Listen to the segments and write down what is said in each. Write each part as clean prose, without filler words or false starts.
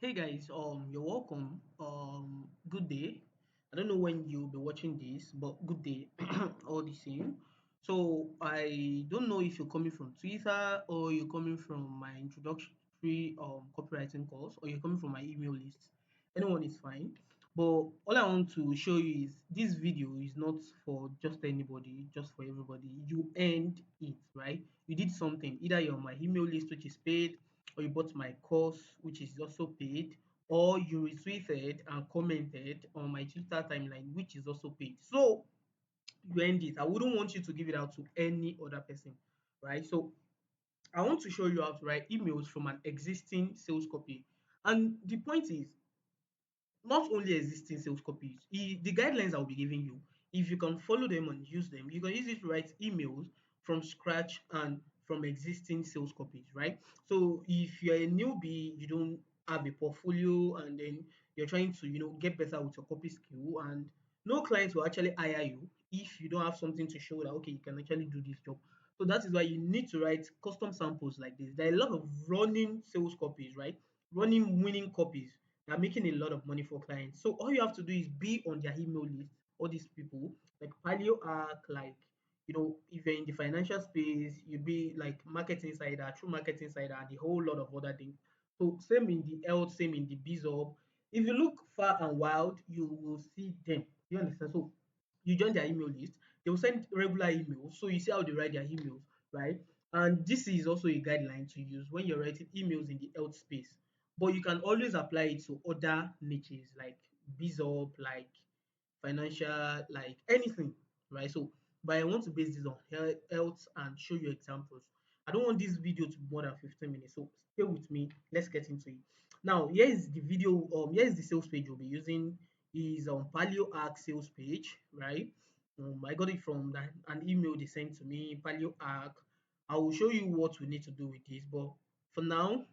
Hey guys, you're welcome. Good day. I don't know when you'll be watching this, but good day, all the same. So I don't know if you're coming from Twitter or you're coming from my introductory copywriting course or you're coming from my email list. Anyone is fine. But all I want to show you is this video is not for just anybody, just for everybody. You earned it, right? You did something. Either you're on my email list, which is paid, or you bought my course, which is also paid, or you retweeted and commented on my Twitter timeline, which is also paid. So you earned it. I wouldn't want you to give it out to any other person, right? So I want to show you how to write emails from an existing sales copy. And the point is, not only existing sales copies, the guidelines I'll be giving you, if you can follow them and use them, you can use it to write emails from scratch and from existing sales copies, right? So if you're a newbie, you don't have a portfolio, and then you're trying to, get better with your copy skill, and no client will actually hire you if you don't have something to show that, okay, you can actually do this job. So that is why you need to write custom samples like this. There are a lot of running sales copies, right? Running winning copies. They're making a lot of money for clients. So all you have to do is be on their email list. All these people like Paleo Arc, like, if you're in the financial space, you be like Market Insider, True Market Insider, and a whole lot of other things. So same in the health, same in the BizHub. If you look far and wide, you will see them. You understand? So you join their email list. They will send regular emails. So you see how they write their emails, right? And this is also a guideline to use when you're writing emails in the health space. But you can always apply it to other niches like BizUp, like financial, like anything, right? So, but I want to base this on health and show you examples. I don't want this video to be more than 15 minutes, so stay with me. Let's get into it. Now, here is the video. Here is the sales page we'll be using. Is on Paleo Arc sales page, right? I got it from an email they sent to me, Paleo Arc. I will show you what we need to do with this, but for now,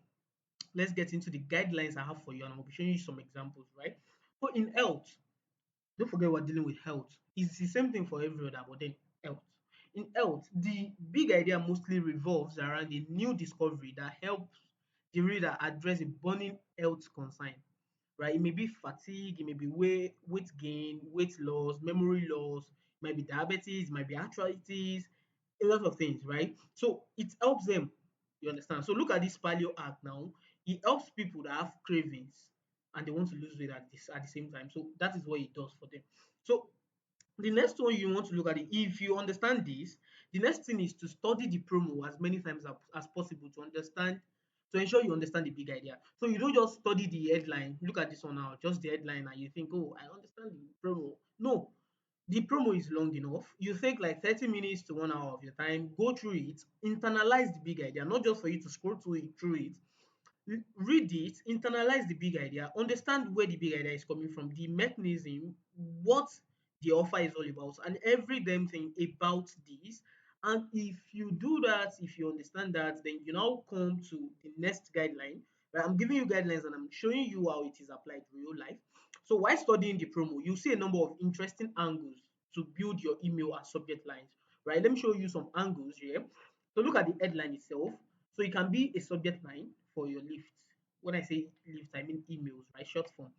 let's get into the guidelines I have for you, and I'll be showing you some examples, right? So in health, don't forget we're dealing with health. It's the same thing for every other, but then health. In health, the big idea mostly revolves around a new discovery that helps the reader address a burning health concern, right? It may be fatigue, it may be weight gain, weight loss, memory loss, it might be diabetes, it might be arthritis, a lot of things, right? So it helps them. You understand? So look at this paleo act now. It helps people that have cravings and they want to lose weight at the same time. So that is what it does for them. So the next one you want to look at it, if you understand this, the next thing is to study the promo as many times as possible to understand, to ensure you understand the big idea. So you don't just study the headline, look at this one now, just the headline, and you think, oh, I understand the promo. No, the promo is long enough. You take like 30 minutes to 1 hour of your time, go through it, internalize the big idea, not just for you to scroll through it. Read it, internalize the big idea, understand where the big idea is coming from, the mechanism, what the offer is all about, and every damn thing about this. And if you do that, if you understand that, then you now come to the next guideline. Right? I'm giving you guidelines and I'm showing you how it is applied in real life. So while studying the promo, you see a number of interesting angles to build your email and subject lines. Right? Let me show you some angles here. So look at the headline itself. So it can be a subject line for your lift. When I say lift, I mean emails, right? Short form.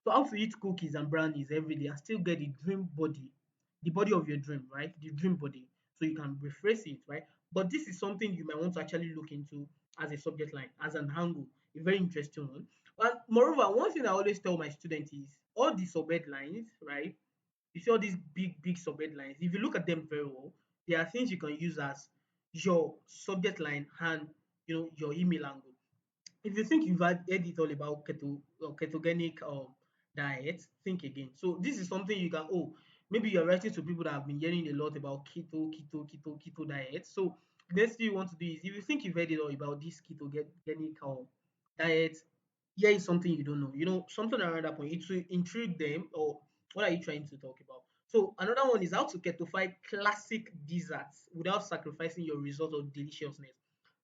So how to eat cookies and brownies every day and still get the body of your dream, right? The dream body. So you can rephrase it, right? But this is something you might want to actually look into as a subject line, as an angle, a very interesting one. And moreover, one thing I always tell my students is all the subhead lines, right? You see all these big subhead lines. If you look at them very well, there are things you can use as your subject line and your email angle. If you think you've heard it all about keto or ketogenic diet, think again. So this is something you can, maybe you're writing to people that have been hearing a lot about keto diet. So the next thing you want to do is, if you think you've heard it all about this ketogenic diet, here is something you don't know. Something around that point. It will intrigue them, or what are you trying to talk about? So another one is how to ketify classic desserts without sacrificing your result or deliciousness.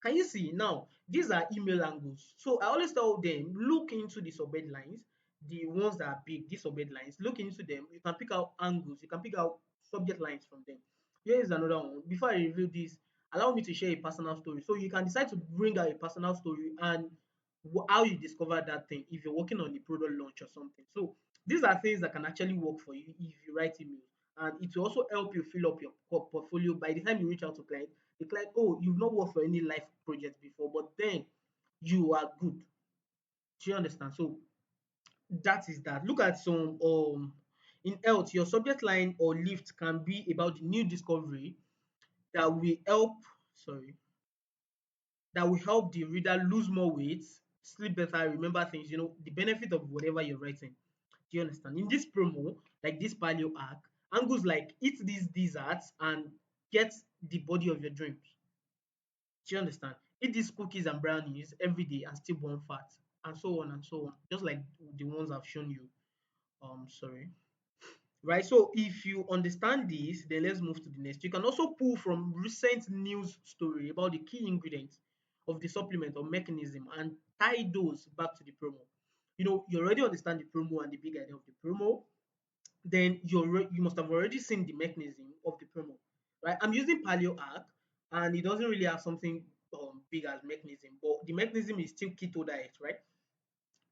Can you see now? These are email angles. So I always tell them, look into the subhead lines, the ones that are big, these subhead lines, look into them. You can pick out angles, you can pick out subject lines from them. Here is another one. Before I reveal this, allow me to share a personal story. So you can decide to bring out a personal story and how you discover that thing if you're working on a product launch or something. So these are things that can actually work for you if you write emails, and it will also help you fill up your portfolio. By the time you reach out to client, the client, oh, you've not worked for any life project before, but then you are good. Do you understand? So that is that. Look at some in health, your subject line or lift can be about the new discovery that will help sorry that will help the reader lose more weight, sleep better, remember things, the benefit of whatever you're writing. Do you understand? In this promo, like this paleo hack, angles like eat these desserts and get the body of your dreams. Do you understand? Eat these cookies and brownies every day and still burn fat, and so on and so on. Just like the ones I've shown you. Sorry. Right. So if you understand this, then let's move to the next. You can also pull from recent news story about the key ingredients of the supplement or mechanism and tie those back to the promo. You already understand the promo and the big idea of the promo. Then you must have already seen the mechanism of the promo, right? I'm using Paleo Arc, and it doesn't really have something big as mechanism, but the mechanism is still keto diet, right?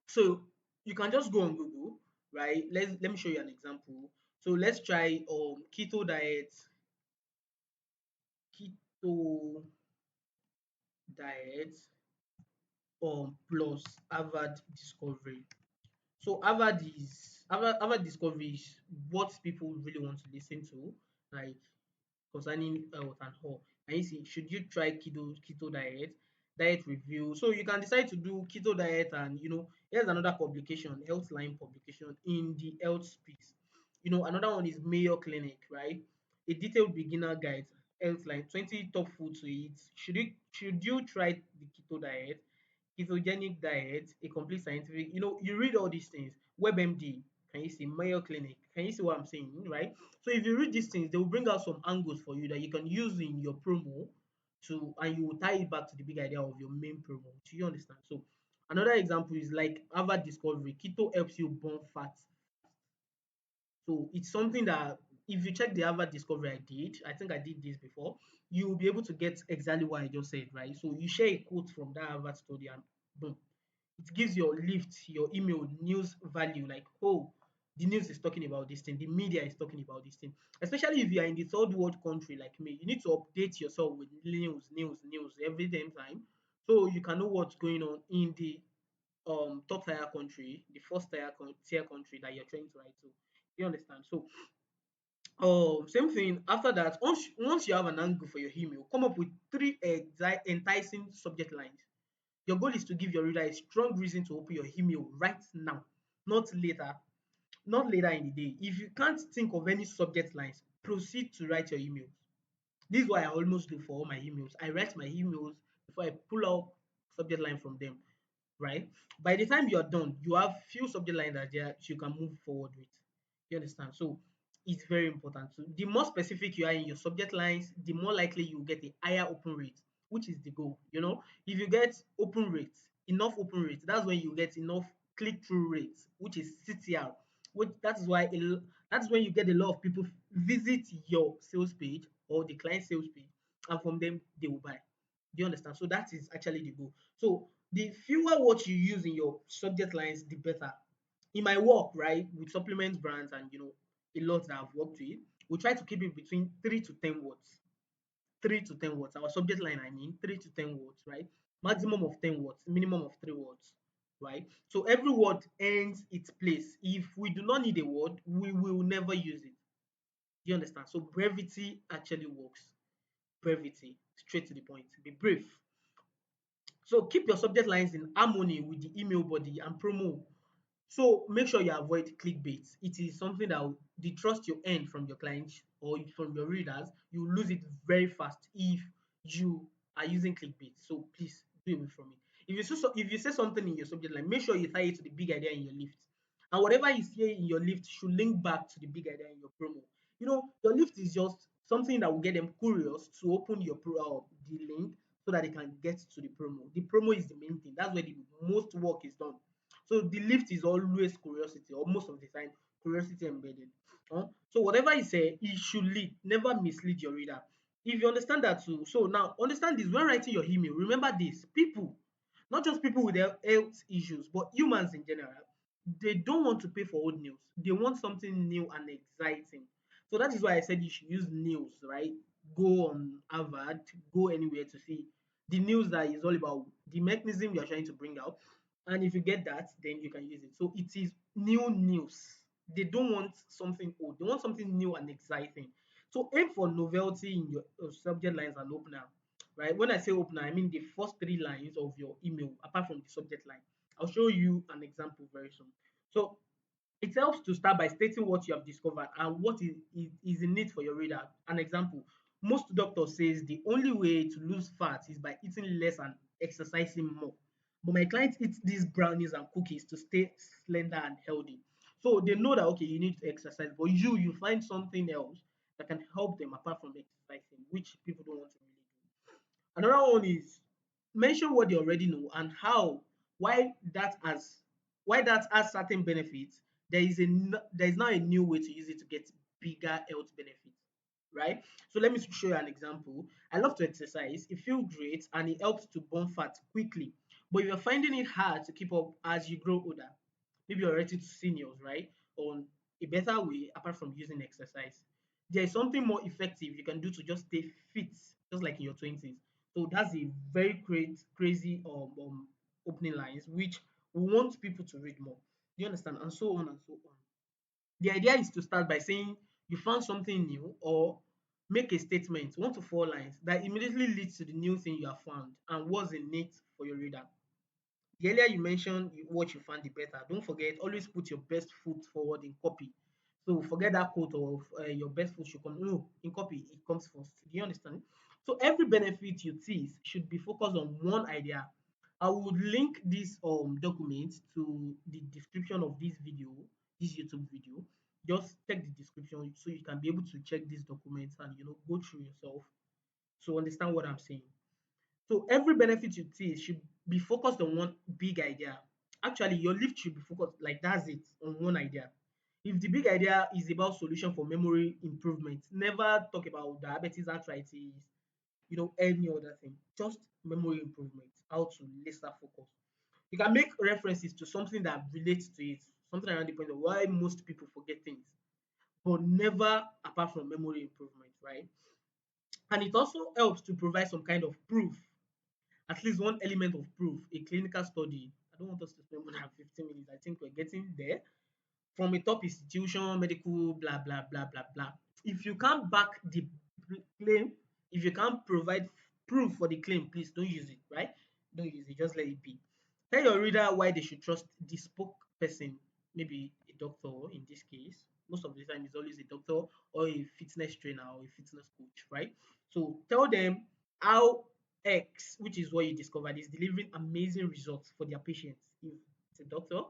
So you can just go on Google, right? Let me show you an example. So let's try keto diet, keto diet plus Harvard Discovery. So Harvard Discovery is what people really want to listen to, like concerning health and all. And you see, should you try keto diet review? So you can decide to do keto diet, and here's another publication, Healthline publication in the health space. Another one is Mayo Clinic, right? A detailed beginner guide, Healthline, 20 top foods to eat. Should you try the keto diet? Ketogenic diet, a complete scientific, you read all these things. WebMD, can you see? Mayo Clinic, can you see what I'm saying, right? So if you read these things, they will bring out some angles for you that you can use in your promo and you will tie it back to the big idea of your main promo. Do you understand? So another example is like Harvard Discovery, keto helps you burn fat. So it's something that if you check the Harvard Discovery I think I did this before, you will be able to get exactly what I just said, right? So you share a quote from that Harvard study and boom, it gives your lift, your email news value, like, oh, the news is talking about this thing, the media is talking about this thing. Especially if you are in the third world country like me, you need to update yourself with news every damn time, so you can know what's going on in the top tier country, the first tier country that you're trying to write to. You understand? So same thing after that. Once you have an angle for your email, come up with three enticing subject lines. Your goal is to give your reader a strong reason to open your email right now, not later, not later in the day. If you can't think of any subject lines, proceed to write your emails. This is why I almost do for all my emails. I write my emails before I pull out subject line from them, right? By the time you're done, you have few subject lines that you can move forward with. You understand? So it's very important. So the more specific you are in your subject lines, the more likely you get a higher open rate, which is the goal. If you get open rate, enough open rate, that's when you get enough click-through rate, which is CTR. Which that's when you get a lot of people visit your sales page or the client sales page, and from them they will buy. Do you understand? So that is actually the goal. So the fewer words you use in your subject lines, the better. In my work, right, with supplement brands and a lot that I've worked with, we try to keep it between 3 to 10 words. 3 to 10 words. Our subject line, I mean, 3 to 10 words, right? Maximum of 10 words, minimum of 3 words, right? So every word ends its place. If we do not need a word, we will never use it. Do you understand? So brevity actually works. Brevity, straight to the point. Be brief. So keep your subject lines in harmony with the email body and promo. So make sure you avoid clickbait. It is something that the trust you earn from your clients or from your readers, you lose it very fast if you are using clickbait. So please do away from it. If you say something in your subject line, make sure you tie it to the big idea in your lift. And whatever you say in your lift should link back to the big idea in your promo. Your lift is just something that will get them curious to open the link so that they can get to the promo. The promo is the main thing. That's where the most work is done. So the lift is always curiosity, or most of the time, curiosity embedded. So whatever you say, it should lead, never mislead your reader. If you understand that too, so now understand this when writing your email, remember this: people Not just people with health issues, but humans in general. They don't want to pay for old news. They want something new and exciting. So that is why I said you should use news, right? Go on Harvard, go anywhere to see the news that is all about the mechanism you are trying to bring out. And if you get that, then you can use it. So it is new news. They don't want something old. They want something new and exciting. So aim for novelty in your subject lines and opener, right? When I say opener, I mean the first three lines of your email, apart from the subject line. I'll show you an example very soon. So it helps to start by stating what you have discovered and what is in it for your reader. An example, most doctors says the only way to lose fat is by eating less and exercising more. But my client eats these brownies and cookies to stay slender and healthy. So they know that okay, you need to exercise, but you find something else that can help them apart from exercising, which people don't want to really do. Another one is mention what they already know and how why that has why that has certain benefits. There is now a new way to use it to get bigger health benefits, right? So let me show you an example. I love to exercise. It feels great and it helps to burn fat quickly. But if you're finding it hard to keep up as you grow older, maybe you're related to seniors, right? On a better way apart from using exercise. There is something more effective you can do to just stay fit, just like in your 20s. So that's a very great, crazy opening lines, which we want people to read more. You understand? And so on and so on. The idea is to start by saying you found something new or make a statement, 1 to 4 lines, that immediately leads to the new thing you have found and what's in it for your reader. The earlier you mention what you found, the better. Don't forget, always put your best foot forward in copy. So forget that quote of your best foot should come. No, in copy, it comes first. Do you understand? So every benefit you tease should be focused on one idea. I would link this document to the description of this video, this YouTube video. Just check the description so you can be able to check these documents and go through yourself to understand what I'm saying. So every benefit you see should be focused on one big idea. Actually, your lift should be focused like that's it on one idea. If the big idea is about solution for memory improvement, never talk about diabetes, arthritis, any other thing. Just memory improvement, how to laser focus. You can make references to something that relates to it, something around the point of why most people forget things, but never apart from memory improvement, right? And it also helps to provide some kind of proof, at least one element of proof, a clinical study. I don't want us to spend more than 15 minutes. I think we're getting there. From a top institution, medical, blah, blah, blah, blah, blah. If you can't back the claim, if you can't provide proof for the claim, please don't use it, right? Don't use it, just let it be. Tell your reader why they should trust the spokesperson, maybe a doctor in this case. Most of the time, it's always a doctor or a fitness trainer or a fitness coach, right? So tell them how X, which is what you discovered, is delivering amazing results for their patients. If it's a doctor,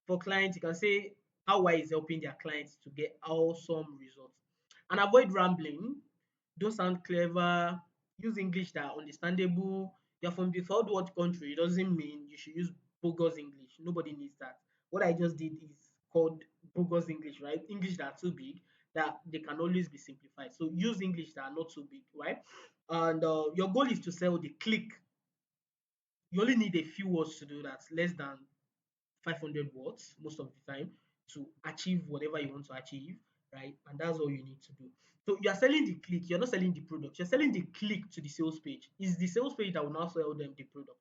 for clients, you can say how Y is helping their clients to get awesome results. And avoid rambling. Don't sound clever. Use English that are understandable. You're from the third world country. It doesn't mean you should use bogus English. Nobody needs that. What I just did is called bogus English, right? English that are too big that they can always be simplified. So use English that are not too big, right? And your goal is to sell the click. You only need a few words to do that, less than 500 words most of the time to achieve whatever you want to achieve, right? And that's all you need to do. So you are selling the click, you're not selling the product, you're selling the click to the sales page. It's the sales page that will now sell them the product.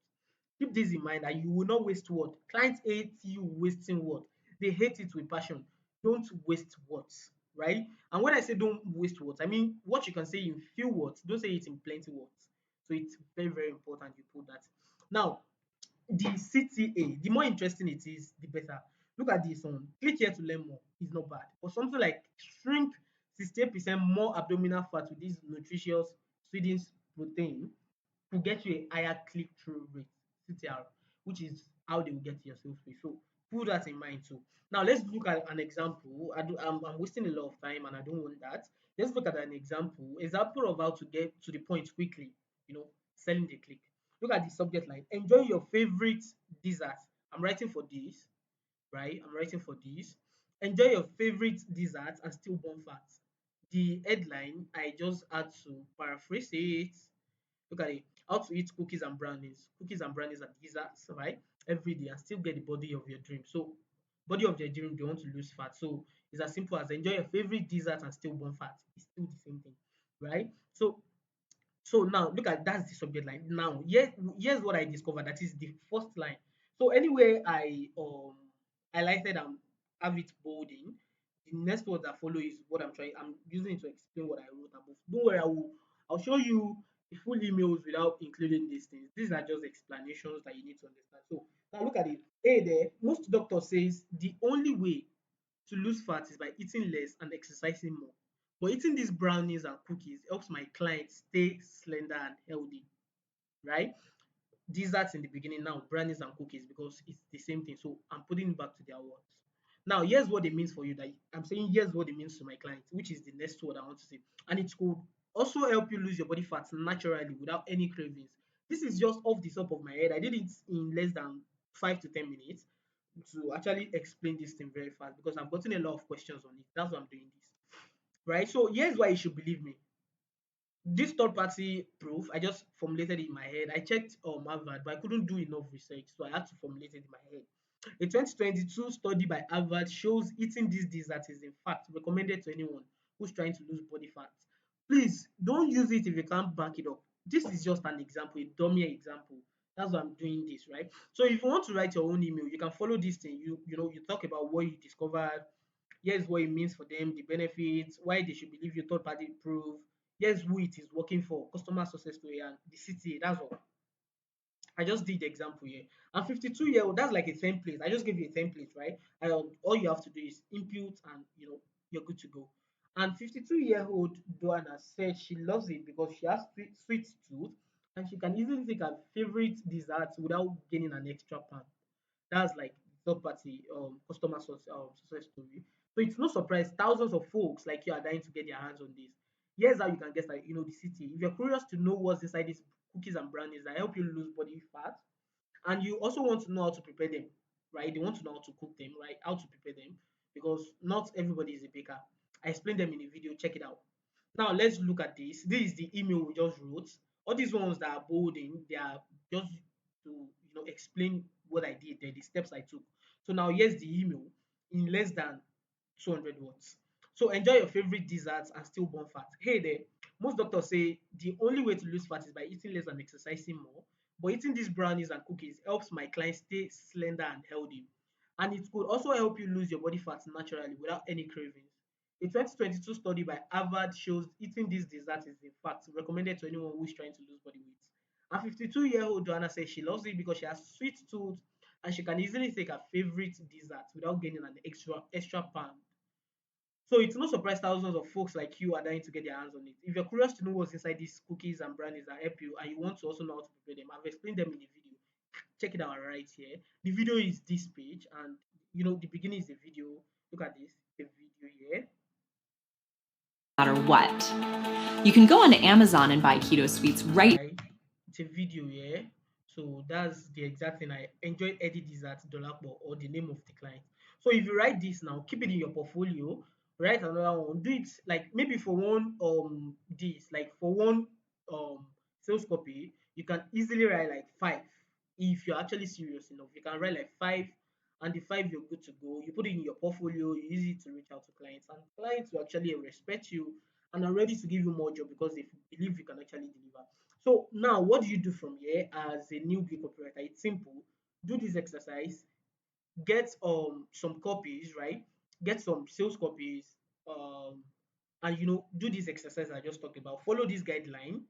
Keep this in mind that you will not waste word. Clients hate you wasting word. They hate it with passion. Don't waste words, right? And when I say don't waste words, I mean what you can say in few words. Don't say it in plenty words. So it's very, very important you put that. Now, the CTA, the more interesting it is, the better. Look at this one. Click here to learn more. It's not bad. But something like shrink 68% more abdominal fat with this nutritious Swedish protein to get you a higher click-through rate, CTR, which is how they will get to your sales page. So put that in mind too. Now let's look at an example. I'm wasting a lot of time and I don't want that. Let's look at an example of how to get to the point quickly, selling the click. Look at the subject line. Enjoy your favorite dessert. I'm writing for this, right? I'm writing for this. Enjoy your favorite dessert and still burn fat. The headline, I just had to paraphrase it. Look at it. how to eat cookies and brownies and desserts, right? Every day and still get the body of your dream. So body of your dream, they want to lose fat. So it's as simple as enjoy your favorite dessert and still burn fat. It's still the same thing, right? So now look at that's the subject line. Now here's what I discovered. That is the first line. So anywhere I highlighted and have it bolding, the next word that follow is what I'm using it to explain what I wrote above. Don't worry, I'll show you the full emails without including these things. These are just explanations that you need to understand. So now look at it. A there, most doctors says the only way to lose fat is by eating less and exercising more. But eating these brownies and cookies helps my clients stay slender and healthy, right? Desserts in the beginning, now brownies and cookies, because it's the same thing. So I'm putting it back to their words. Now, here's what it means for you. That I'm saying here's what it means to my clients, which is the next word I want to say. And it could also help you lose your body fat naturally without any cravings. This is just off the top of my head. I did it in less than 5 to 10 minutes to actually explain this thing very fast because I've gotten a lot of questions on it. That's why I'm doing this. Right. So here's why you should believe me. This third party proof, I just formulated it in my head. I checked Harvard, but I couldn't do enough research, so I had to formulate it in my head. A 2022 study by Harvard shows eating this dessert is in fact recommended to anyone who's trying to lose body fat. Please don't use it if you can't back it up. This is just an example, a dummy example. That's why I'm doing this, right? So if you want to write your own email, you can follow this thing. You talk about what you discovered. Here's what it means for them, the benefits, why they should believe your third party proof. Here's who it is working for, customer success story, and the city. That's all. I just did the example here. And 52-year-old, that's like a template. I just gave you a template, right? And all you have to do is input and you're good to go. And 52-year-old Doana said she loves it because she has sweet tooth and she can easily take her favorite desserts without gaining an extra pound. That's like third party customer success story. So it's no surprise thousands of folks like you are dying to get their hands on this. Here's how you can get like the city. If you're curious to know what's inside these cookies and brownies that help you lose body fat, and you also want to know how to prepare them, right? They want to know how to cook them, right? How to prepare them because not everybody is a baker. I explained them in a video. Check it out. Now let's look at this. This is the email we just wrote. All these ones that are bolding, they are just to explain what I did there, the steps I took. So now here's the email in less than 200 words. So enjoy your favorite desserts and still burn fat. Hey there, most doctors say the only way to lose fat is by eating less and exercising more. But eating these brownies and cookies helps my clients stay slender and healthy. And it could also help you lose your body fat naturally without any cravings. A 2022 study by Harvard shows eating these desserts is in fact recommended to anyone who is trying to lose body weight. And 52-year-old Joanna says she loves it because she has sweet tooth and she can easily take her favorite dessert without gaining an extra pound. So it's no surprise thousands of folks like you are dying to get their hands on it. If you're curious to know what's inside these cookies and brownies that help you and you want to also know how to prepare them, I've explained them in the video. Check it out right here. The video is this page and the beginning is the video. Look at this, the video here. Matter what. You can go onto Amazon and buy Keto Sweets right. Right? It's a video here. So that's the exact thing. I enjoy Eddie Dessert Dolakbo or the name of the client. So if you write this now, keep it in your portfolio, write another one, do it like maybe for one this, like for one sales copy, you can easily write like five. If you're actually serious enough, you can write like five, and the five you're good to go. You put it in your portfolio, you use it to reach out to clients, and clients will actually respect you and are ready to give you more job because they believe you can actually deliver. So now what do you do from here as a new gig operator? It's simple. Do this exercise, get some copies, right? Get some sales copies, and do this exercise I just talked about. Follow this guideline,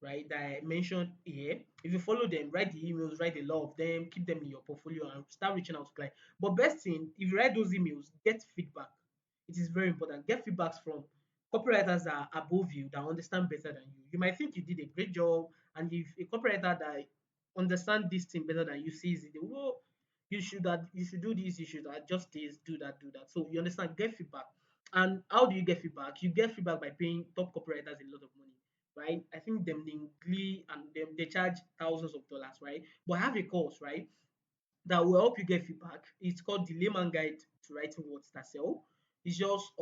right? That I mentioned here. If you follow them, write the emails, write a lot of them, keep them in your portfolio, and start reaching out to clients. But best thing, if you write those emails, get feedback. It is very important. Get feedbacks from copywriters that are above you that understand better than you. You might think you did a great job, and if a copywriter that understand this thing better than you sees it, they will go, you should do this, you should adjust this, do that. So you understand, get feedback. And how do you get feedback? You get feedback by paying top copywriters a lot of money, right? I think them in Glee and them they charge thousands of dollars, right? But I have a course, right, that will help you get feedback. It's called the Layman Guide to Writing Words That Sell. It's just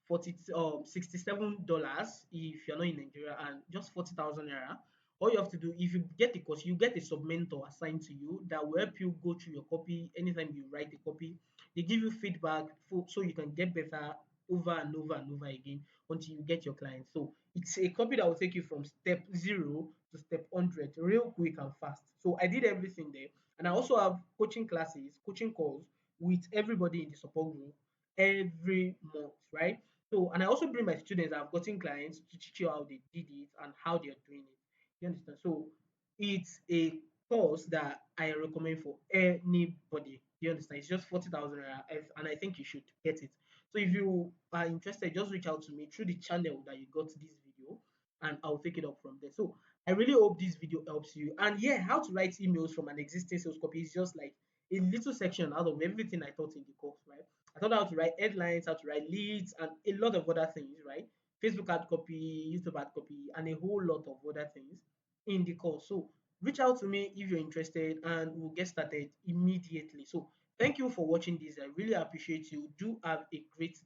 47 dollars if you're not in Nigeria and just 40,000 naira. All you have to do, if you get the course, you get a sub mentor assigned to you that will help you go through your copy anytime you write a copy. They give you feedback so you can get better over and over and over again until you get your clients. So it's a copy that will take you from step 0 to step 100 real quick and fast. So I did everything there. And I also have coaching classes, coaching calls with everybody in the support group every month, right? So, and I also bring my students that have gotten clients to teach you how they did it and how they are doing it. You understand? So, it's a course that I recommend for anybody. You understand? It's just 40,000 naira, and I think you should get it. So, if you are interested, just reach out to me through the channel that you got this video, and I'll take it up from there. So, I really hope this video helps you. And yeah, how to write emails from an existing sales copy is just like a little section out of everything I taught in the course, right? I taught how to write headlines, how to write leads, and a lot of other things, right? Facebook ad copy, YouTube ad copy, and a whole lot of other things in the course. So reach out to me if you're interested, and we'll get started immediately. So thank you for watching this. I really appreciate you. Do have a great